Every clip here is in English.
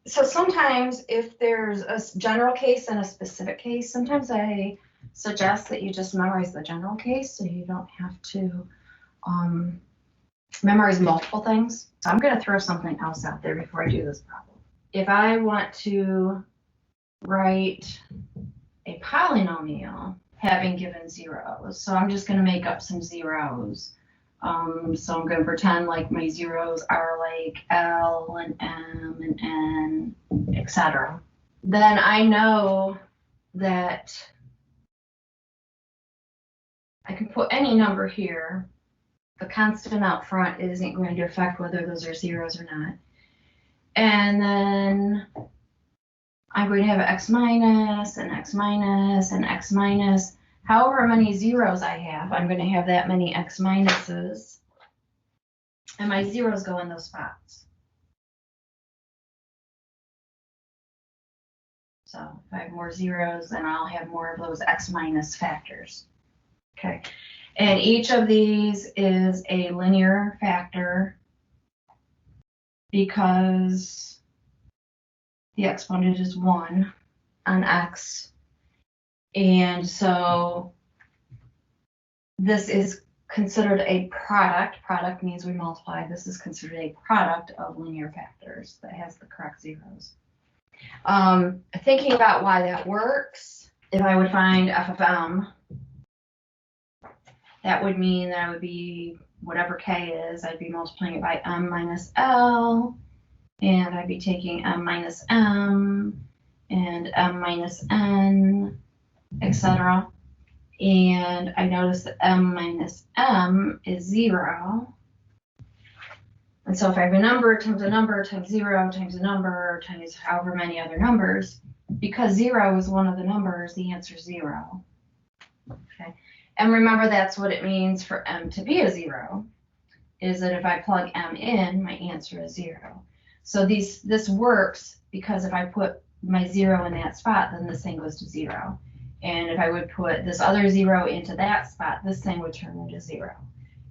So sometimes if there's a general case and a specific case, sometimes I suggest that you just memorize the general case so you don't have to memorize multiple things. So I'm going to throw something else out there before I do this problem. If I want to write a polynomial having given zeros, so I'm just going to make up some zeros. So I'm going to pretend like my zeros are like L and M and N, etc. Then I know that I can put any number here. The constant out front isn't going to affect whether those are zeros or not. And then I'm going to have x minus and x minus and x minus. However many zeros I have, I'm going to have that many x minuses. And my zeros go in those spots. So if I have more zeros, then I'll have more of those x minus factors. Okay. And each of these is a linear factor because the exponent is 1 on x. And so this is considered a product. Product means we multiply. This is considered a product of linear factors that has the correct zeros. Thinking about why that works, if I would find f of m, that would mean that I would be, whatever k is, I'd be multiplying it by m minus l, and I'd be taking m minus m, and m minus n, etc. And I notice that m minus m is 0. And so if I have a number times a number times 0 times a number times however many other numbers, because 0 is one of the numbers, the answer is 0. Okay. And remember, that's what it means for m to be a 0, is that if I plug m in, my answer is 0. So this works because if I put my 0 in that spot, then this thing goes to 0. And if I would put this other 0 into that spot, this thing would turn into 0.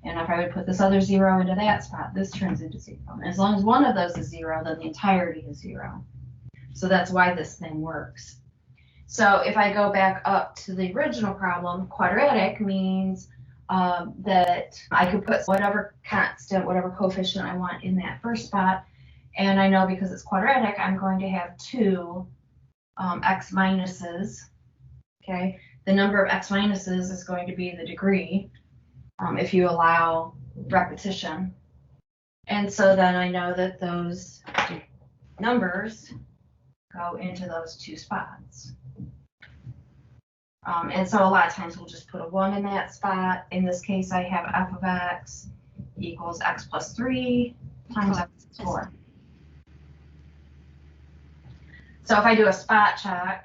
And if I would put this other 0 into that spot, this turns into 0. And as long as one of those is 0, then the entirety is 0. So that's why this thing works. So if I go back up to the original problem, quadratic means that I could put whatever constant, whatever coefficient I want in that first spot. And I know because it's quadratic, I'm going to have 2 x minuses. Okay, the number of x minuses is going to be the degree if you allow repetition. And so then I know that those numbers go into those 2 spots. And so a lot of times we'll just put a 1 in that spot. In this case, I have f of x equals x plus 3 times x plus 4. So if I do a spot check,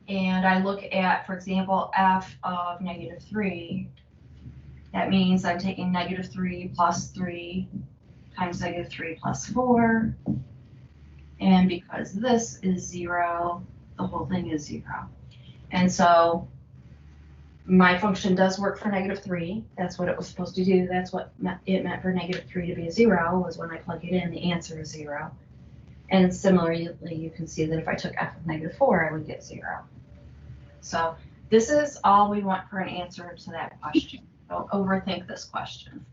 and I look at, for example, f of negative 3, that means I'm taking negative 3 plus 3 times negative 3 plus 4. And because this is 0, the whole thing is 0. And so my function does work for negative 3. That's what it was supposed to do. That's what it meant for negative 3 to be a 0, was when I plug it in, the answer is 0. And similarly, you can see that if I took f of negative 4, I would get 0. So this is all we want for an answer to that question. Don't overthink this question.